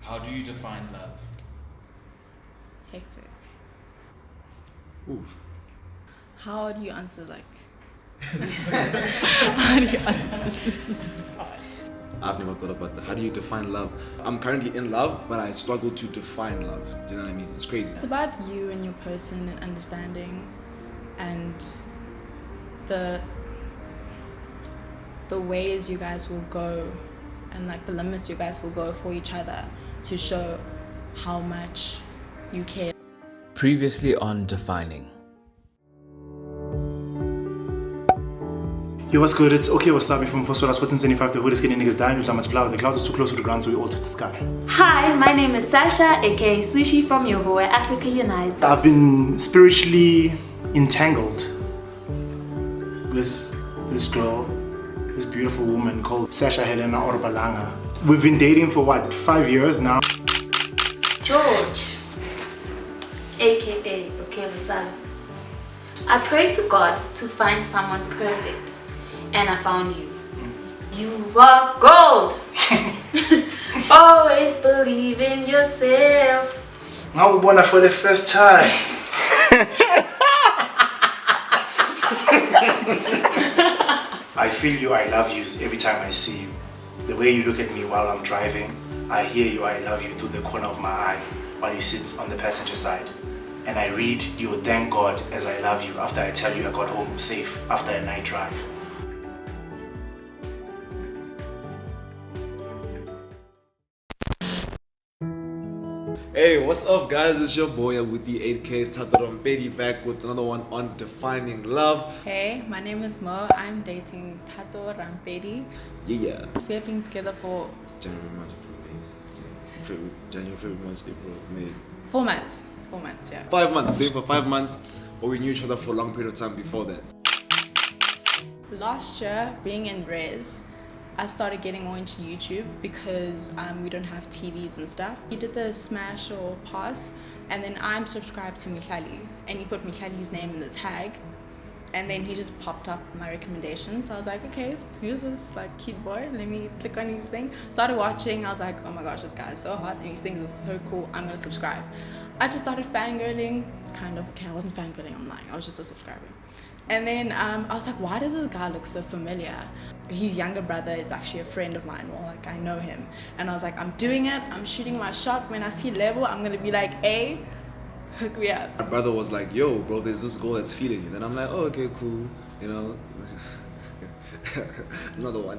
How do you define love? Hectic. Ooh. How do you answer how do you answer this? This is hard. I've never thought about that. How do you define love? I'm currently in love, but I struggle to define love. Do you know what I mean? It's crazy. It's about you and your person and understanding and the ways you guys will go and the limits you guys will go for each other to show how much you care. Previously on Defining. Yo, what's good? It's okay, Wasabi from Fosola Sporting 75. The hood is getting niggas down. The clouds are too close to the ground, so we all touch the sky. Hi, my name is Sasha, aka Sushi from Yovo, where Africa unites. I've been spiritually entangled with this girl, this beautiful woman called Sasha Helena Orbalanga. We've been dating for 5 years now. George, aka Okay Wasabi. I prayed to God to find someone perfect, and I found you. You are gold. Always believe in yourself. Now we won for the first time. I feel you, I love you every time I see you. The way you look at me while I'm driving, I hear you, I love you through the corner of my eye while you sit on the passenger side. And I read you thank God as I love you after I tell you I got home safe after a night drive. Hey, what's up, guys? It's your boy with the 8Ks, Thato Rampedi, back with another one on Defining Love. Hey, my name is Mo. I'm dating Thato Rampedi. Yeah. We have been together for January, March, April, May. January, February, March, April, May. 4 months. 4 months, yeah. 5 months. We've been for 5 months, but we knew each other for a long period of time before that. Last year, being in res, I started getting more into YouTube because we don't have TVs and stuff. He did the smash or pass, and then I'm subscribed to Mihlali, and he put Mihlali's name in the tag, and then he just popped up my recommendations. So I was like, okay, who's this cute boy? Let me click on his thing. Started watching. I was like, oh my gosh, this guy is so hot, and his things are so cool. I'm gonna subscribe. I just started fangirling, kind of. Okay, I wasn't fangirling. I'm lying. I was just a subscriber. And then I was like, why does this guy look so familiar? His younger brother is actually a friend of mine. Well, I know him. And I was like, I'm doing it. I'm shooting my shot. When I see Level, I'm gonna be like, hey, hook me up. My brother was like, yo, bro, there's this girl that's feeling you. Then I'm like, oh, okay, cool. You know, another one.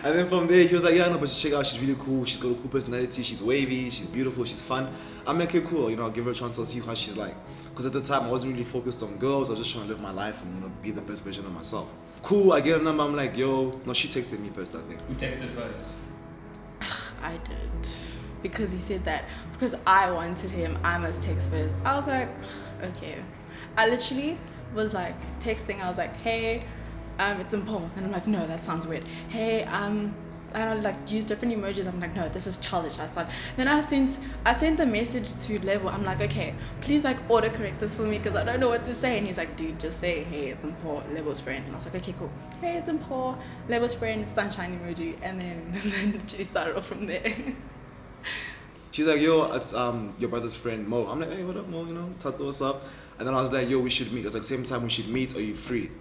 And then from there, he was like, yeah, no, but check out, she's really cool. She's got a cool personality. She's wavy. She's beautiful. She's fun. I'm like, okay, cool. You know, I'll give her a chance. I'll see how she's like. Because at the time, I wasn't really focused on girls. I was just trying to live my life and, you know, be the best version of myself. Cool, I get a number. I'm like, yo. No, she texted me first, I think. Who texted first? I did. Because he said that because I wanted him, I must text first. I was like, okay. I literally was like texting. I was like, hey, it's Mpo. And I'm like, no, that sounds weird. Hey, I use different emojis. I'm like, no, this is childish. Then I sent the message to Level. I'm like, okay, please autocorrect this for me because I don't know what to say. And he's like, dude, just say, hey, it's Mpo, Level's friend. And I was like, okay, cool. Hey, it's Mpo, Level's friend, sunshine emoji. And then she started off from there. She's like, yo, it's your brother's friend Mo. I'm like, hey, what up, Mo? You know, Thato, what's up? And then I was like, yo, we should meet. I was like, same time we should meet. Are you free?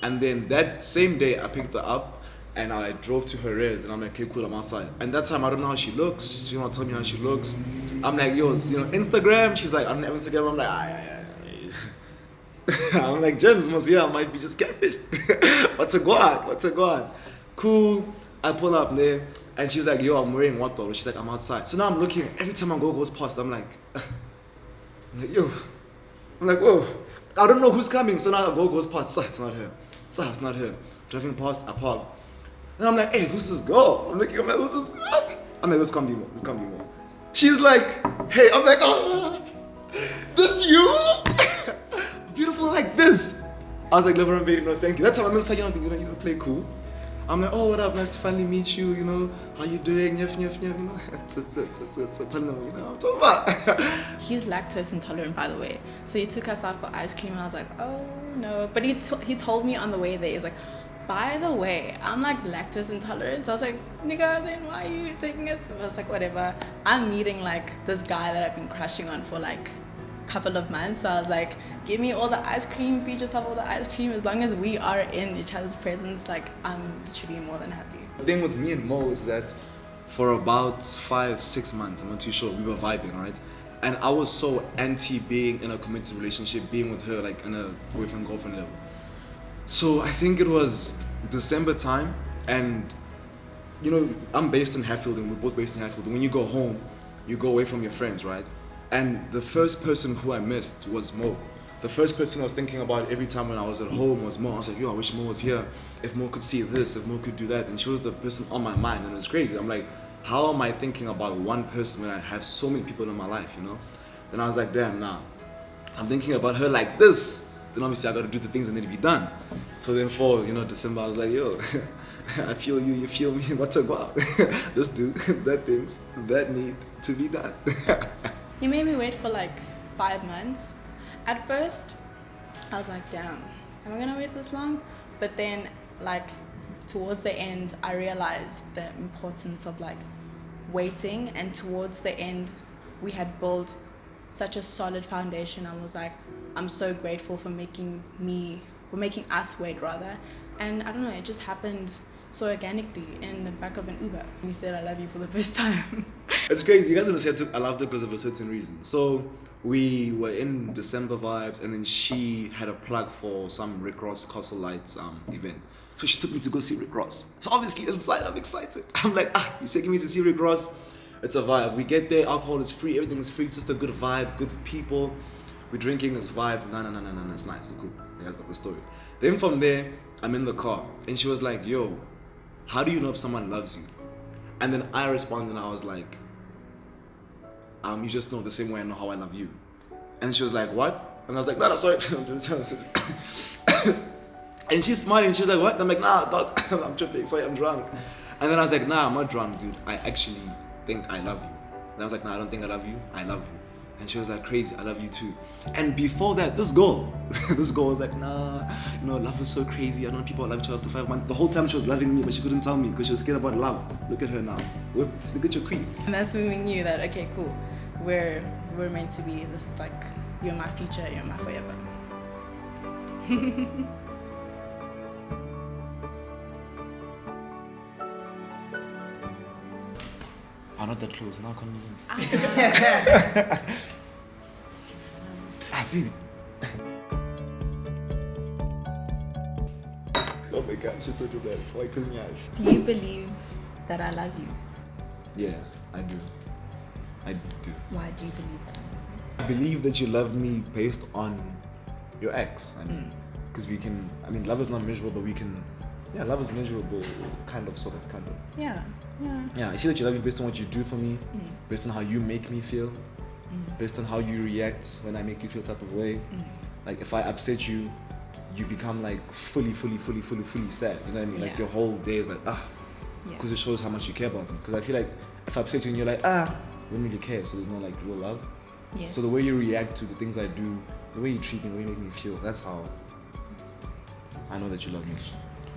And then that same day, I picked her up and I drove to her res. And I'm like, okay, cool, I'm outside. And that time, I don't know how she looks. She don't tell me how she looks. I'm like, yo, Instagram. She's like, I don't have Instagram. I'm like, I'm like, James, I might be just catfished. What's a go on? Cool. I pull up there. And she's like, yo, I'm wearing what though? She's like, I'm outside. So now I'm looking, every time I goes past, I'm like, yo. I'm like, whoa. I don't know who's coming. So now I goes past, it's not her. It's not her. Driving past, I park. And I'm like, hey, who's this girl? I'm like, who's this girl? I'm like, this can't be more. She's like, hey, I'm like, oh, this you? Beautiful like this. I was like, Level Rampedi, no, thank you. That's how I'm inside, you're gonna play cool. I'm like, oh, what up? Nice to finally meet you. You know, how you doing? You know, tell them, you know, I'm talking about. He's lactose intolerant, by the way. So he took us out for ice cream. I was like, oh no. But he told me on the way there, he's like, by the way, I'm like lactose intolerant. So I was like, nigga, then why are you taking it? I was like, whatever. I'm meeting like this guy that I've been crushing on for like a couple of months. So I was like, give me all the ice cream, feed yourself all the ice cream. As long as we are in each other's presence, like I'm literally more than happy. The thing with me and Mo is that for about 5-6 months, I'm not too sure, we were vibing, right? And I was so anti being in a committed relationship, being with her like in a boyfriend-girlfriend level. So I think it was December time, and you know, I'm based in Hatfield and we're both based in Hatfield. And when you go home, you go away from your friends, right? And the first person who I missed was Mo. The first person I was thinking about every time when I was at home was Mo. I was like, yo, I wish Mo was here. If Mo could see this, if Mo could do that. And she was the person on my mind, and it was crazy. I'm like, how am I thinking about one person when I have so many people in my life, you know? Then I was like, damn, nah. I'm thinking about her like this. Then obviously I got to do the things that need to be done. So then for, you know, December, I was like, yo, I feel you, you feel me, what's a go out? Let's do that things that need to be done. You made me wait for like 5 months. At first, I was like, damn, am I gonna wait this long? But then like towards the end, I realized the importance of like waiting, and towards the end, we had built such a solid foundation. I was like, I'm so grateful for making us wait rather. And I don't know, it just happened so organically in the back of an Uber. You said I love you for the first time. It's crazy. You guys understand I loved her because of a certain reason. So we were in December vibes, and then she had a plug for some Rick Ross Castle Lights event. So she took me to go see Rick Ross. So obviously inside I'm excited. I'm like, you're taking me to see Rick Ross? It's a vibe. We get there, alcohol is free, everything is free. It's just a good vibe, good people. We're drinking this vibe. No, it's nice, it's cool. You guys got the story. Then from there, I'm in the car, and she was like, yo, how do you know if someone loves you? And then I responded, and I was like, you just know the same way I know how I love you. And she was like, what? And I was like, no, sorry. And she's smiling, she's like, what? I'm like, nah, dog, I'm tripping, sorry, I'm drunk. And then I was like, nah, I'm not drunk, dude. I actually think I love you. And I was like, nah, I don't think I love you, I love you. And she was like, crazy, I love you too. And before that, this girl was like, nah, you know, love is so crazy. I don't know people love each other after 5 months. The whole time she was loving me, but she couldn't tell me because she was scared about love. Look at her now. Look at your queen. And that's when we knew that, okay, cool, we're meant to be this, like, you're my future, you're my forever. I'm not that close, now come baby. Oh my gosh, she's so dramatic. Why close my eyes? Do you believe that I love you? Yeah, I do. I do. Why do you believe that? I believe that you love me based on your ex. I mean, because love is not measurable, but we can. Yeah, love is measurable, kind of. Yeah. Yeah, I see that you love me based on what you do for me, based on how you make me feel, based on how you react when I make you feel type of way. Like if I upset you, you become like fully sad. You know what I mean? Like your whole day is like because it shows how much you care about me. Because I feel like if I upset you and you're like you don't really care, so there's no like real love. Yes. So the way you react to the things I do, the way you treat me, the way you make me feel, that's how I know that you love me.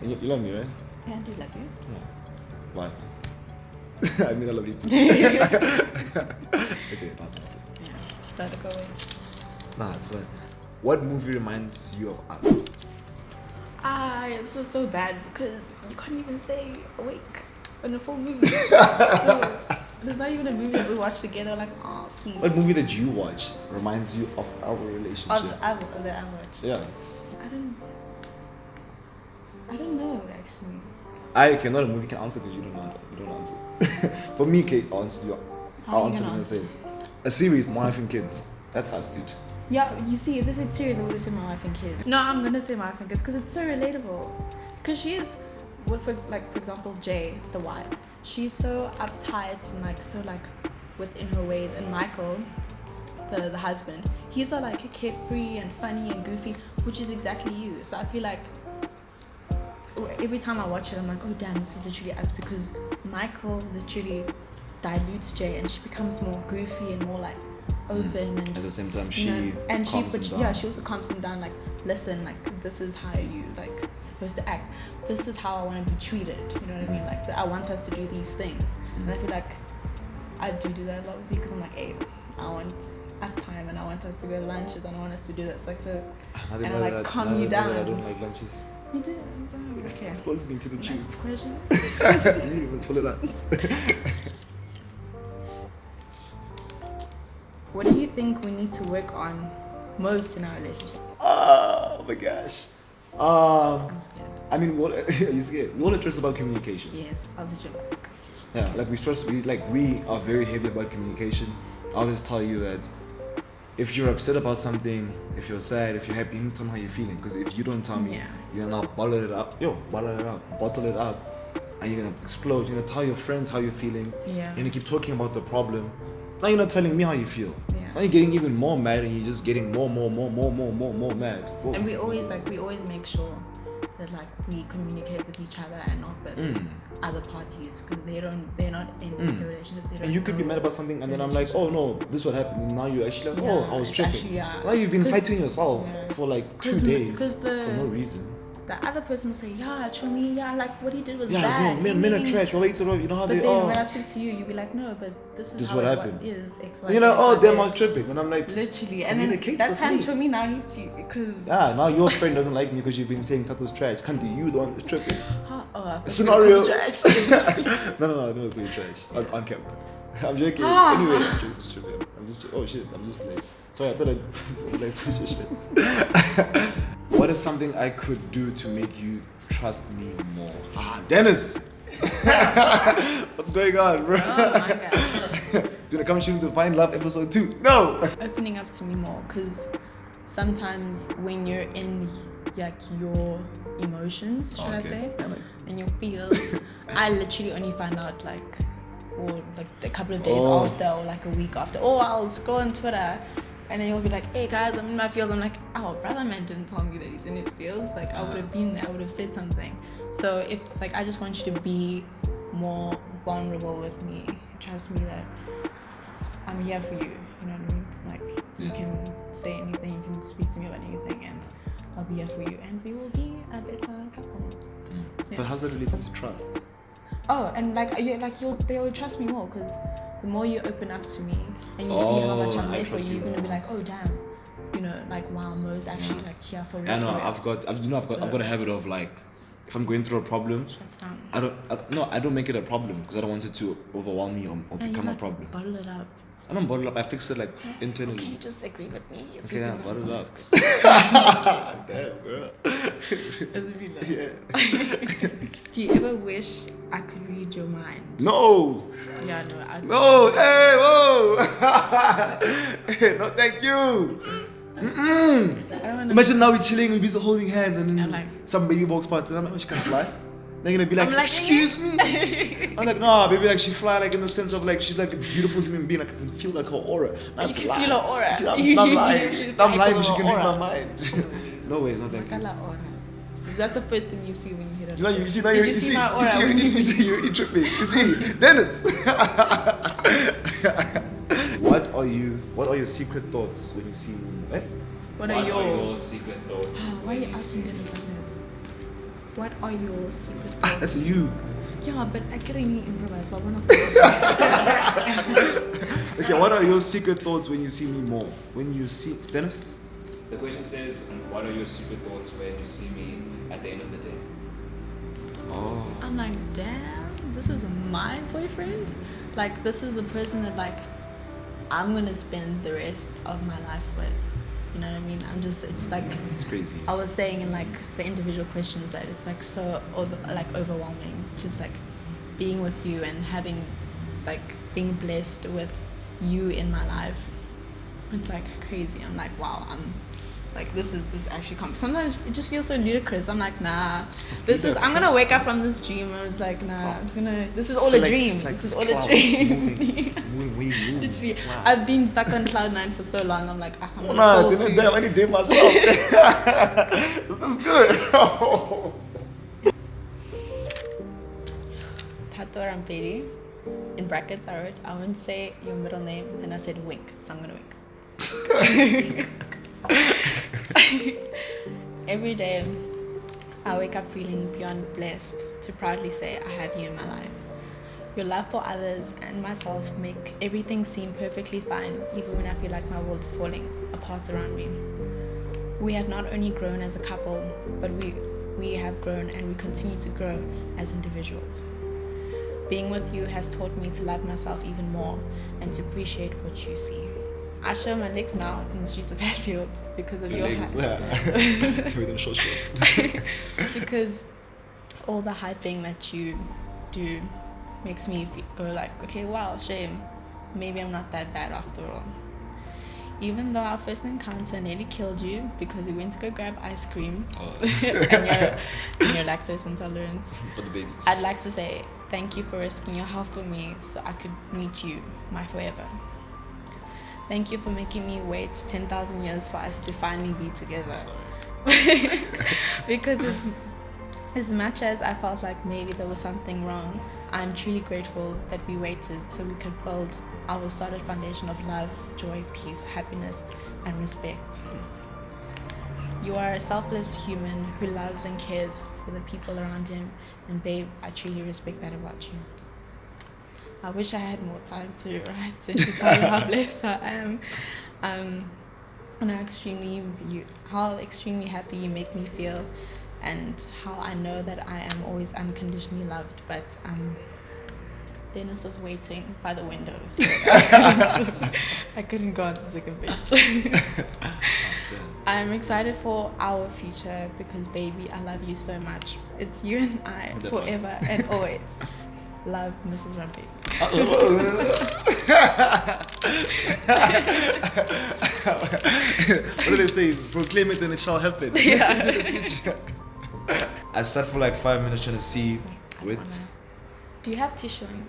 And you love me, right? Yeah, I do love you. Yeah. Vibes. I mean, I love you too. Okay, that's it. Yeah, let it go away. Nah, it's fine. What movie reminds you of us? This is so bad because you can't even stay awake in a full movie. So there's not even a movie that we watch together. Like, oh, sweet. What movie that you watched reminds you of our relationship? That I watched. Yeah. I don't know actually. Okay, not a movie can answer because you don't answer. For me, Kate, I'll answer when I say it. A series, My Wife and Kids. That's us, dude. Yeah, you see, if this is serious, I would have said My Wife and Kids. No, I'm gonna say My Wife and Kids because it's so relatable. Because she is, for example, Jay, the wife. She's so uptight and like so like within her ways, and Michael, the husband, he's so like carefree and funny and goofy, which is exactly you. So I feel like every time I watch it, I'm like, oh damn, this is literally us, because Michael literally dilutes Jay and she becomes more goofy and more like open, and at the same time she also calms him down, like, listen, like, this is how you like supposed to act. This is how I want to be treated. You know what I mean? Like I want us to do these things, and I feel like I do that a lot with you because I'm like, hey, I want us time, and I want us to go to lunches, and I want us to do this. Like so, and I like calm you down. I don't like lunches. You do. I'm sorry. Okay. Expose me to the truth. Next question. You must pull it up. What do you think we need to work on most in our relationship? Oh my gosh. I'm scared. I mean, what are you scared? We want to stress about communication. Yes, I'll teach you about communication. Yeah, like we are very heavy about communication. I always tell you that if you're upset about something, if you're sad, if you're happy, you need to tell me how you're feeling. Because if you don't tell me, you're gonna bottle it up. Bottle it up, and you're gonna explode. You're gonna tell your friends how you're feeling. Yeah. You're gonna keep talking about the problem. Now you're not telling me how you feel. Yeah. Now you're getting even more mad, and you're just getting more mad. Whoa. And we always make sure that like we communicate with each other and not with other parties because they're not in the relationship. They don't And you could be know mad about something, and then I'm like, relationship. oh no, this what happened. And now you're actually like, I was it's tripping. actually, Now you've been fighting yourself for like 2 days for no reason. The other person will say, Chomi, like what he did was Yeah, bad. men are trash. Well, you know how But they then are. when I speak to you, you'll be like, no, but this is how what it happened. is. X, Y, And you're like, Z, oh, Y, damn, Z. I was tripping. And I'm like, Literally. And then communicate that with time me. Chomi now hates you because now your friend doesn't like me because you've been saying Tato's trash. Can't be you the one that's tripping. Scenario. No, No, it's really trash. On camera. I'm joking. Anyway, I'm just tripping. I'm just playing. Sorry, I thought I like push your shit. What is something I could do to make you trust me more? Dennis! What's going on, bro? Oh my gosh. Do you want to come shoot to Find Love episode 2? No! Opening up to me more because sometimes when you're in like your emotions, should I say, Yeah, nice. and your feels, I literally only find out like a couple of days after or like a week after. Or I'll scroll on Twitter and then you'll be like, hey guys, I'm in my feels. I'm like, oh, brother man didn't tell me that he's in his feels. Like I would have been there, I would have said something. So if like I just want you to be more vulnerable with me, trust me that I'm here for you. You know what I mean? Like you can say anything, you can speak to me about anything, and I'll be here for you, and we will be a better couple. Yeah. But how's that related to trust? Oh, and they'll trust me more because the more you open up to me and you see how much I'm there for you, you're gonna be like, oh damn, you know, like wow, Mo's actually like here for real. I know. for real. I've got a habit of like, if I'm going through a problem, Shuts down. I don't make it a problem because I don't want it to overwhelm me or become a problem. Bottle it up. I don't bottle up. I fix it like Okay, internally. you just agree with me. Okay, yeah, bottle it up. Damn, girl. Doesn't mean that. Yeah. Do you ever wish I could read your mind? No. Yeah, no, I don't. No. Hey, whoa. No, thank you. Mm-mm. I don't wanna Imagine now we're chilling, we're busy holding hands, and then I'm like- some baby walks past, and I'm like, oh, she can't fly. They're gonna be like, I'm like, excuse me. I'm like, nah, baby, like she fly like in the sense of like she's like a beautiful human being. Like I can feel like her aura. You can feel her aura. See, I'm not lying. She's I'm like lying, her but she can read aura. my mind. No way, it's not that good. Makala aura. That's the first thing you see when you hit her. You know, you see now Did you you see see my aura? you're already tripping. You see, Dennis. What are your secret thoughts when you see me? Eh? What are your secret thoughts? Why are you asking Dennis like that? What are your secret thoughts? That's you. Yeah, but I couldn't improvise. Well, one of Okay, what are your secret thoughts when you see me more? When you see Dennis? The question says, what are your secret thoughts when you see me at the end of the day? Oh. I'm like, damn, this is my boyfriend. Like, this is the person that like I'm gonna spend the rest of my life with. You know what I mean? It's like It's crazy. I was saying in like the individual questions that it's like so overwhelming. Just like being with you and having like being blessed with you in my life. It's like crazy. I'm like, wow, I'm like this actually sometimes it just feels so ludicrous. I'm like, nah, I'm gonna wake up from this dream. I was like, nah, this is all a dream. This is all a dream. Literally, Wow. I've been stuck on cloud 9 for so long. I'm like, I'm gonna Nah, fall didn't soon. damn, I need to date myself. This is good. Thato Rampedi. In brackets, I wouldn't say your middle name, then I said wink, so I'm gonna wink. Every day I wake up feeling beyond blessed to proudly say I have you in my life. Your love for others and myself make everything seem perfectly fine, even when I feel like my world's falling apart around me. We have not only grown as a couple, but we have grown and we continue to grow as individuals. Being with you has taught me to love myself even more and to appreciate what you see. I show my legs now in the streets of Hatfield because of your legs, hype. with them short shorts. Because all the hyping that you do makes me go like, okay, wow, shame. Maybe I'm not that bad after all. Even though our first encounter nearly killed you because we went to go grab ice cream and you're lactose intolerant, For the babies. I'd like to say thank you for risking your health for me so I could meet you, my forever. Thank you for making me wait 10,000 years for us to finally be together. Because as much as I felt like maybe there was something wrong, I'm truly grateful that we waited so we could build our solid foundation of love, joy, peace, happiness, and respect. You are a selfless human who loves and cares for the people around him, and babe, I truly respect that about you. I wish I had more time to write and to tell you how blessed I am. And how extremely happy you make me feel, and how I know that I am always unconditionally loved. But Dennis was waiting by the window, so I couldn't go on to the second bench. I'm excited for our future because, baby, I love you so much. It's you and I forever and always. Love, Mrs. Rampedi. What do they say? Proclaim it and it shall happen. Yeah. Into the future. I sat for like 5 minutes trying to see Do you have tissue on you?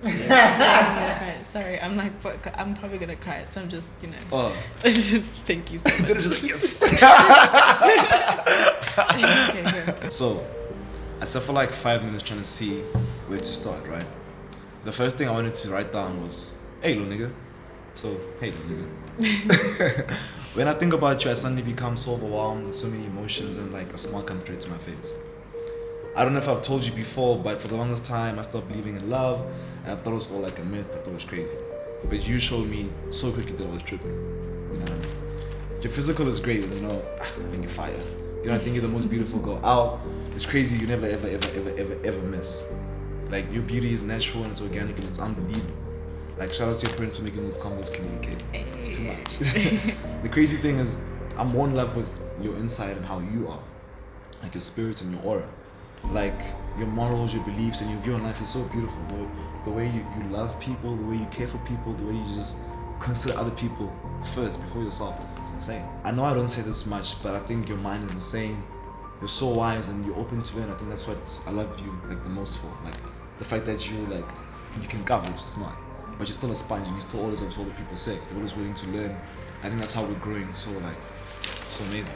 I'm gonna cry. Sorry, I'm probably gonna cry, so I'm just, Thank you so much. Then it's just yes. Okay, good. So, I sat for like 5 minutes trying to see where to start, right? The first thing I wanted to write down was, hey, little nigga. So, hey, little nigga. When I think about you, I suddenly become so overwhelmed with so many emotions and like a smile comes straight to my face. I don't know if I've told you before, but for the longest time, I stopped believing in love and I thought it was all like a myth. I thought it was crazy. But you showed me so quickly that I was tripping. You know, your physical is great, I think you're fire. I think you're the most beautiful girl out. It's crazy, you never ever miss. Like, your beauty is natural and it's organic and it's unbelievable. Like, shout out to your parents for making those combos communicate. It's too much. The crazy thing is, I'm more in love with your inside and how you are. Like, your spirit and your aura. Like, your morals, your beliefs, and your view on life is so beautiful. The way you love people, the way you care for people, the way you just consider other people first before yourself is insane. I know I don't say this much, but I think your mind is insane. You're so wise and you're open to it, and I think that's what I love you like the most for. Like, the fact that you can cover, which is smart, but you're still a sponge and you still always absorb what people say. You're always willing to learn. I think that's how we're growing so amazing.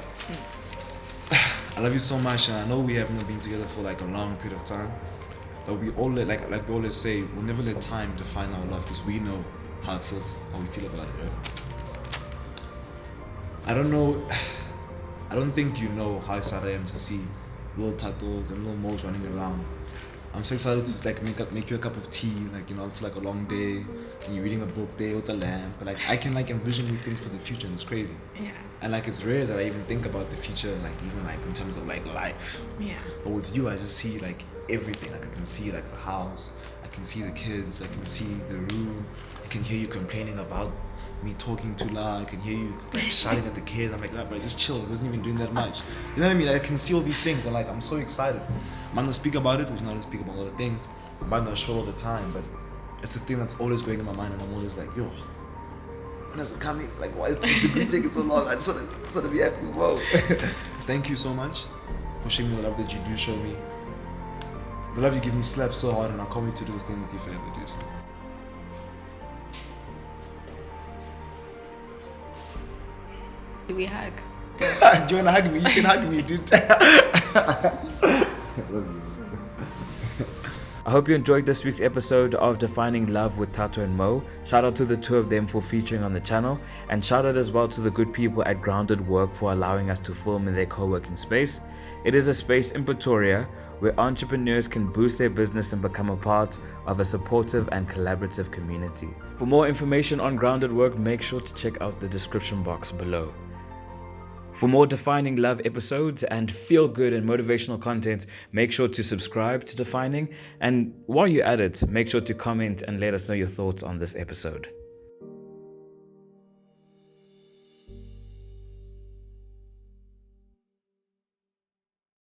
I love you so much, and I know we haven't been together for like a long period of time, but we all like we always say, we'll never let time define our love because we know how it feels, how we feel about it, right? I don't think you know how excited I am to see little Thatos and little Mo's running around. I'm so excited to make you a cup of tea, after like a long day, and you're reading a book there with a lamp. But I can envision these things for the future, and it's crazy. Yeah. And it's rare that I even think about the future, even in terms of life. Yeah. But with you, I just see everything. I can see the house, I can see the kids, I can see the room, I can hear you complaining about me talking too loud, I can hear you shouting at the kids. I'm like, nah, bro, just chill. It wasn't even doing that much. You know what I mean? I can see all these things, and I'm so excited. I'm not gonna speak about it, which not to speak about a lot of things. I might not show all the time, but it's a thing that's always going in my mind, and I'm always like, yo, when is it coming? Why is this degree taking so long? I just want to be happy. Whoa. Thank you so much for showing me the love that you do show me. The love you give me slaps so hard, and I can't wait to do this thing with you forever, dude. Do we hug? Do you wanna hug me? You can hug me, dude. I love you. I hope you enjoyed this week's episode of Defining Love with Thato and Mo. Shout out to the two of them for featuring on the channel, and shout out as well to the good people at Grounded Work for allowing us to film in their co-working space. It is a space in Pretoria where entrepreneurs can boost their business and become a part of a supportive and collaborative community. For more information on Grounded Work, make sure to check out the description box below. For more Defining Love episodes and feel-good and motivational content, make sure to subscribe to Defining. And while you're at it, make sure to comment and let us know your thoughts on this episode.